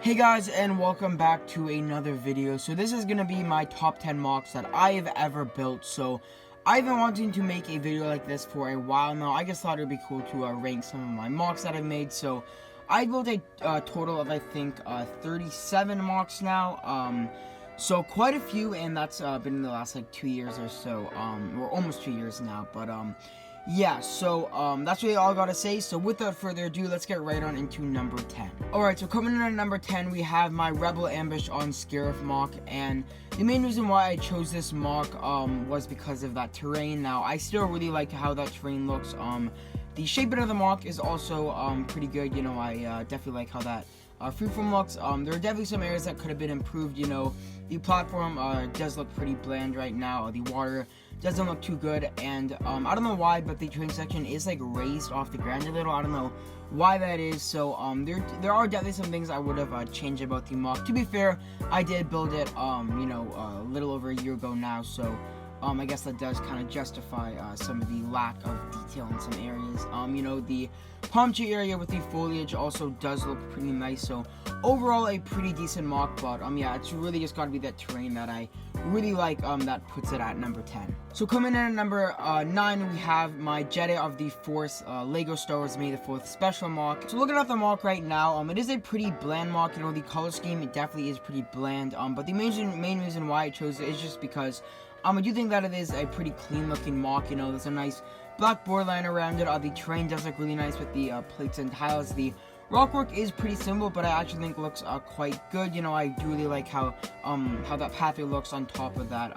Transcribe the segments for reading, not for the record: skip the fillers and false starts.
Hey guys, and welcome back to another video. So this is going to be my top 10 mocks that I have ever built. So I've been wanting to make a video like this for a while now. I just thought it would be cool to rank some of my mocks that I've made. So I built a total of, I think, 37 mocks now. So quite a few, and that's been in the last like 2 years or so, or almost 2 years now. But yeah, so that's really all I gotta say. So without further ado, let's get right on into number 10. Alright, so coming in at number 10, we have my Rebel Ambush on Scarif mock, and the main reason why I chose this mock was because of that terrain. Now, I still really like how that terrain looks. The shaping of the mock is also pretty good. You know, I definitely like how that freeform looks. There are definitely some areas that could have been improved. You know, the platform does look pretty bland right now. The water doesn't look too good, and I don't know why, but the terrain section is like raised off the ground a little. I don't know why that is. So there are definitely some things I would have changed about the mock. To be fair, I did build it you know, a little over a year ago now, so I guess that does kind of justify some of the lack of detail in some areas. You know, the palm tree area with the foliage also does look pretty nice. So overall, a pretty decent mock. But yeah, it's really just got to be that terrain that I really like. That puts it at number 10. So coming in at number 9, we have my Jedi of the Force Lego Star Wars May the 4th special mock. So looking at the mock right now, it is a pretty bland mock. You know, the color scheme, it definitely is pretty bland. But the main reason why I chose it is just because I do think that it is a pretty clean looking mock. You know, there's a nice black borderline around it. The terrain does look really nice with the plates and tiles. The rock work is pretty simple, but I actually think looks quite good. You know, I do really like how that pathway looks on top of that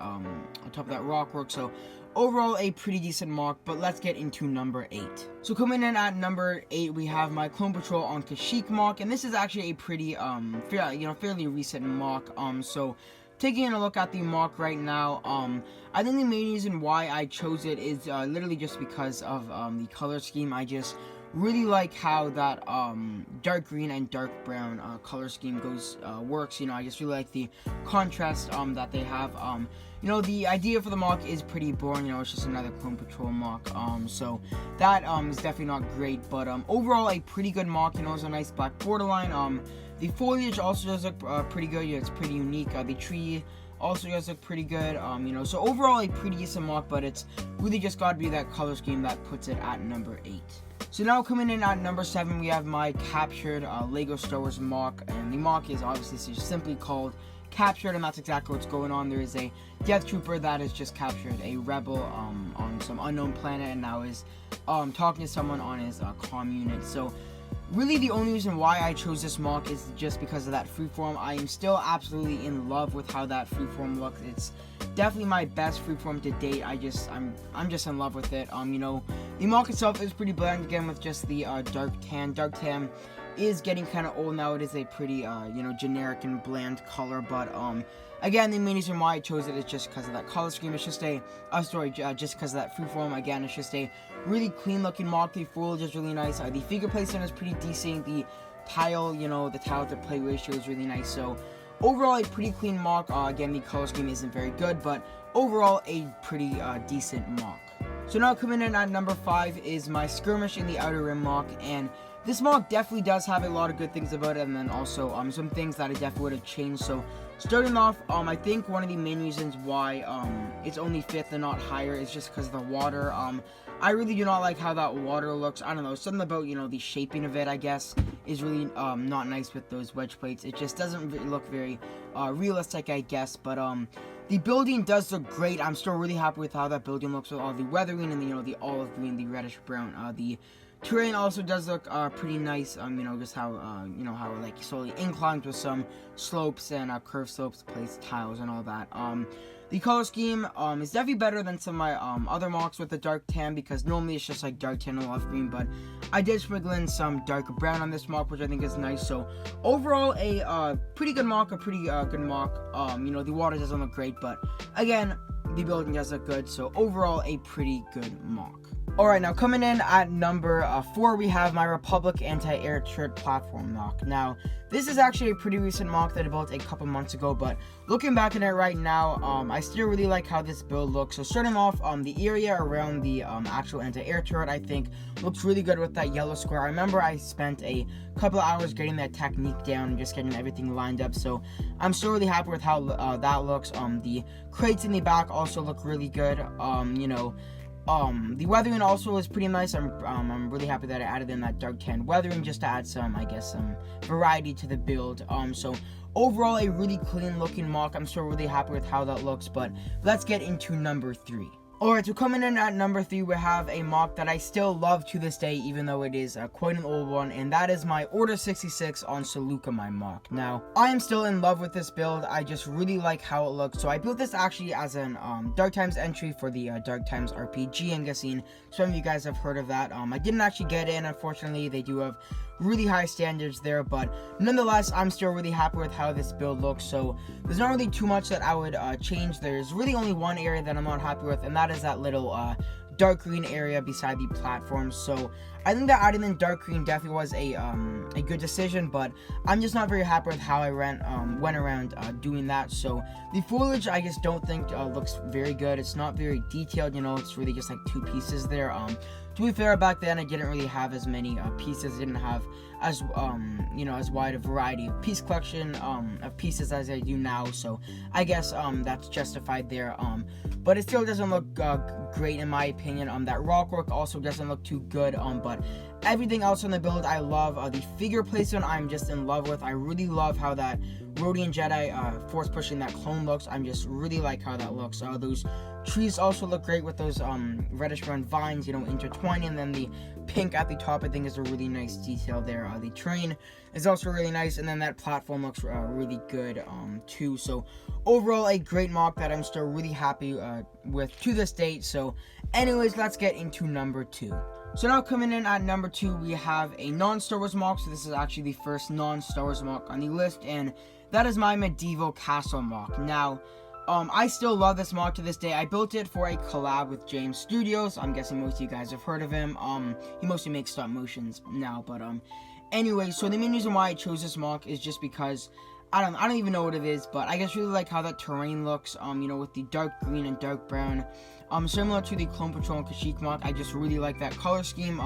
rock work. So overall, a pretty decent mock. But let's get into number 8. So coming in at number 8, we have my Clone Patrol on Kashyyyk mock, and this is actually a pretty fairly recent mock. So taking a look at the mock right now, I think the main reason why I chose it is literally just because of the color scheme. I just really like how that dark green and dark brown color scheme works. You know, I just really like the contrast that they have. You know, the idea for the mock is pretty boring. You know, it's just another Clone Patrol mock. So that is definitely not great. But overall, a pretty good mock. You know, it's a nice black borderline. The foliage also does look pretty good. Yeah, it's pretty unique. The tree also does look pretty good. You know, so overall a pretty decent mock, but it's really just got to be that color scheme that puts it at number 8. So now coming in at number 7, we have my Captured Lego Star Wars mock, and the mock is obviously just simply called Captured, and that's exactly what's going on. There is a Death Trooper that has just captured a rebel on some unknown planet, and now is talking to someone on his comm unit. So really, the only reason why I chose this mock is just because of that freeform. I am still absolutely in love with how that freeform looks. It's definitely my best freeform to date. I'm just in love with it. You know, the mock itself is pretty bland again with just the dark tan. Dark tan is getting kind of old now. It is a pretty you know, generic and bland color, but again, the main reason why I chose it is just because of that color scheme. It's just just because of that freeform. Again, it's just a really clean looking mock. The foliage is really nice. The figure placement is pretty decent. The tile, you know, the tile to play ratio is really nice. So overall, a pretty clean mock. Again, the color scheme isn't very good, but overall, a pretty decent mock. So now coming in at number 5 is my Skirmish in the Outer Rim mock, and this mock definitely does have a lot of good things about it, and then also some things that I definitely would have changed. So starting off, I think one of the main reasons why it's only 5th and not higher is just because of the water. I really do not like how that water looks. I don't know, something about, you know, the shaping of it, I guess, is really not nice with those wedge plates. It just doesn't really look very realistic, I guess. But the building does look great. I'm still really happy with how that building looks with all the weathering and the, you know, the olive green, the reddish brown. The terrain also does look pretty nice. You know, just how you know, how like slowly inclines with some slopes and curved slopes, placed tiles and all that. The color scheme is definitely better than some of my other mocks with the dark tan, because normally it's just like dark tan and olive green, but I did sprinkle in some dark brown on this mock, which I think is nice. So overall, a pretty good mock, good mock. You know, the water doesn't look great, but again, the building does look good. So overall, a pretty good mock. Alright, now coming in at number 4, we have my Republic Anti-Air Turret Platform Moc. Now, this is actually a pretty recent mock that I built a couple months ago, but looking back at it right now, I still really like how this build looks. So starting off, the area around the actual anti-air turret, I think, looks really good with that yellow square. I remember I spent a couple of hours getting that technique down and just getting everything lined up, so I'm still really happy with how that looks. The crates in the back also look really good. The weathering also is pretty nice. I'm really happy that I added in that dark tan weathering just to add some, I guess, some variety to the build. So overall, a really clean looking mock. I'm still really happy with how that looks, but let's get into number 3. Alright, so coming in at number 3, we have a mock that I still love to this day, even though it is quite an old one, and that is my Order 66 On Saleucami Moc. Now, I am still in love with this build. I just really like how it looks. So I built this actually as an Dark Times entry for the Dark Times RPG. I'm guessing some of you guys have heard of that. I didn't actually get in, unfortunately. They do have really high standards there, but nonetheless, I'm still really happy with how this build looks. So there's not really too much that I would change. There's really only one area that I'm not happy with, and that is that little dark green area beside the platform. So I think that adding in dark green definitely was a good decision, but I'm just not very happy with how I went around doing that. So the foliage, I just don't think looks very good. It's not very detailed, it's really just like 2 pieces there. To be fair, back then I didn't really have as many pieces. I didn't have as as wide a variety of piece collection of pieces as I do now. So I guess that's justified there. But it still doesn't look great in my opinion. That rock work also doesn't look too good. But everything else on the build I love. The figure placement I'm just in love with. I really love how that Rodian Jedi force pushing that clone looks. I'm just really like how that looks. Those trees also look great with those reddish brown vines, intertwining, and then the pink at the top I think is a really nice detail there. The terrain is also really nice, and then that platform looks really good too. So overall, a great mock that I'm still really happy with to this date. So anyways, let's get into number 2. So now coming in at number 2, we have a non-Star Wars mock. So this is actually the first non-Star Wars mock on the list, and that is my medieval castle mock. Now, I still love this mock to this day. I built it for a collab with James Studios. I'm guessing most of you guys have heard of him. He mostly makes stop motions now, but anyway, so the main reason why I chose this mock is just because I don't even know what it is, but I just really like how that terrain looks, with the dark green and dark brown, similar to the Clone Patrol and Kashyyyk mock. I just really like that color scheme.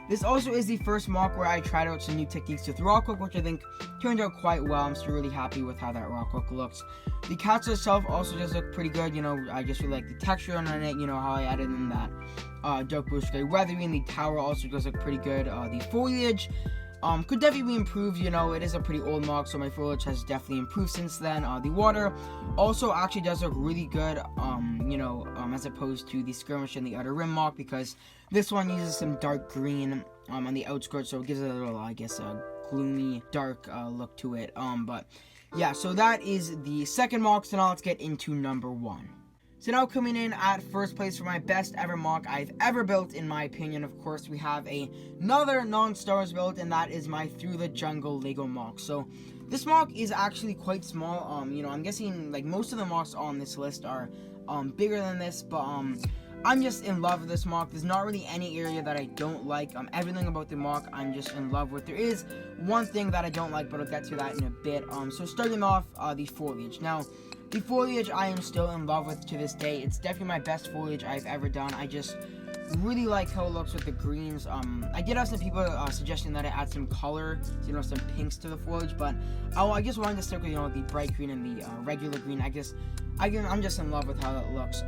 This also is the first mock where I tried out some new techniques with rock work, which I think turned out quite well. I'm still really happy with how that rock work looks. The castle itself also does look pretty good. I just really like the texture on it, how I added in that dark blue gray weathering. The tower also does look pretty good. The foliage could definitely be improved. It is a pretty old mock, so my foliage has definitely improved since then. The water also actually does look really good, as opposed to the Skirmish and the Outer Rim mock, because this one uses some dark green on the outskirts, so it gives it a little, I guess, gloomy, dark look to it. But yeah, so that is the second mock. So now let's get into number 1. So now coming in at first place for my best ever mock I've ever built, in my opinion, of course, we have another non-Star Wars build, and that is my Through the Jungle Lego mock. So this mock is actually quite small. I'm guessing like most of the mocks on this list are bigger than this, but I'm just in love with this mock. There's not really any area that I don't like. Everything about the mock I'm just in love with. There is one thing that I don't like, but I'll get to that in a bit. So starting off, the foliage. Now, the foliage I am still in love with to this day. It's definitely my best foliage I've ever done. I just really like how it looks with the greens. I did have some people suggesting that I add some color, some pinks to the foliage, but I just wanted to stick with the bright green and the regular green. I'm just in love with how that looks.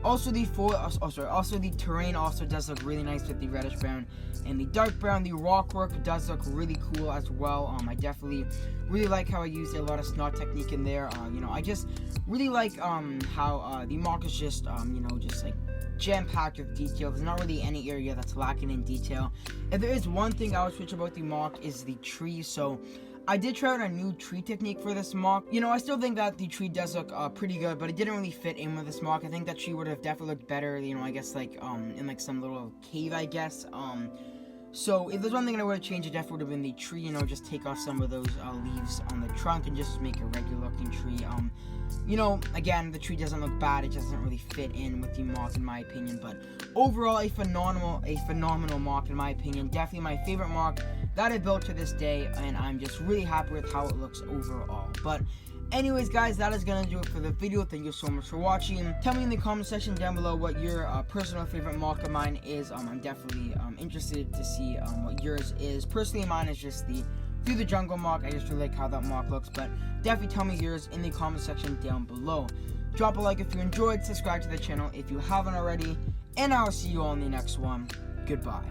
Also the terrain also does look really nice with the reddish brown and the dark brown. The rock work does look really cool as well. I definitely really like how I used a lot of snot technique in there. I just really like how the mock is just just like jam-packed with detail. There's not really any area that's lacking in detail. If there is one thing I would switch about the mock is the tree. So I did try out a new tree technique for this mock. I still think that the tree does look pretty good, but it didn't really fit in with this mock. I think that tree would have definitely looked better, I guess like in like some little cave, I guess. So if there's one thing I would have changed, it definitely would have been the tree. You know, just take off some of those leaves on the trunk and just make a regular looking tree. You know, again, the tree doesn't look bad. It doesn't really fit in with the Moc in my opinion. But overall, a phenomenal Moc in my opinion. Definitely my favorite Moc that I built to this day, and I'm just really happy with how it looks overall. But anyways, guys, that is gonna do it for the video. Thank you so much for watching. Tell me in the comment section down below what your personal favorite Moc of mine is. I'm definitely interested to see what yours is. Personally, mine is just the Through the Jungle Moc. I just really like how that Moc looks, but definitely tell me yours in the comment section down below. Drop a like if you enjoyed, subscribe to the channel if you haven't already, and I will see you all in the next one. Goodbye.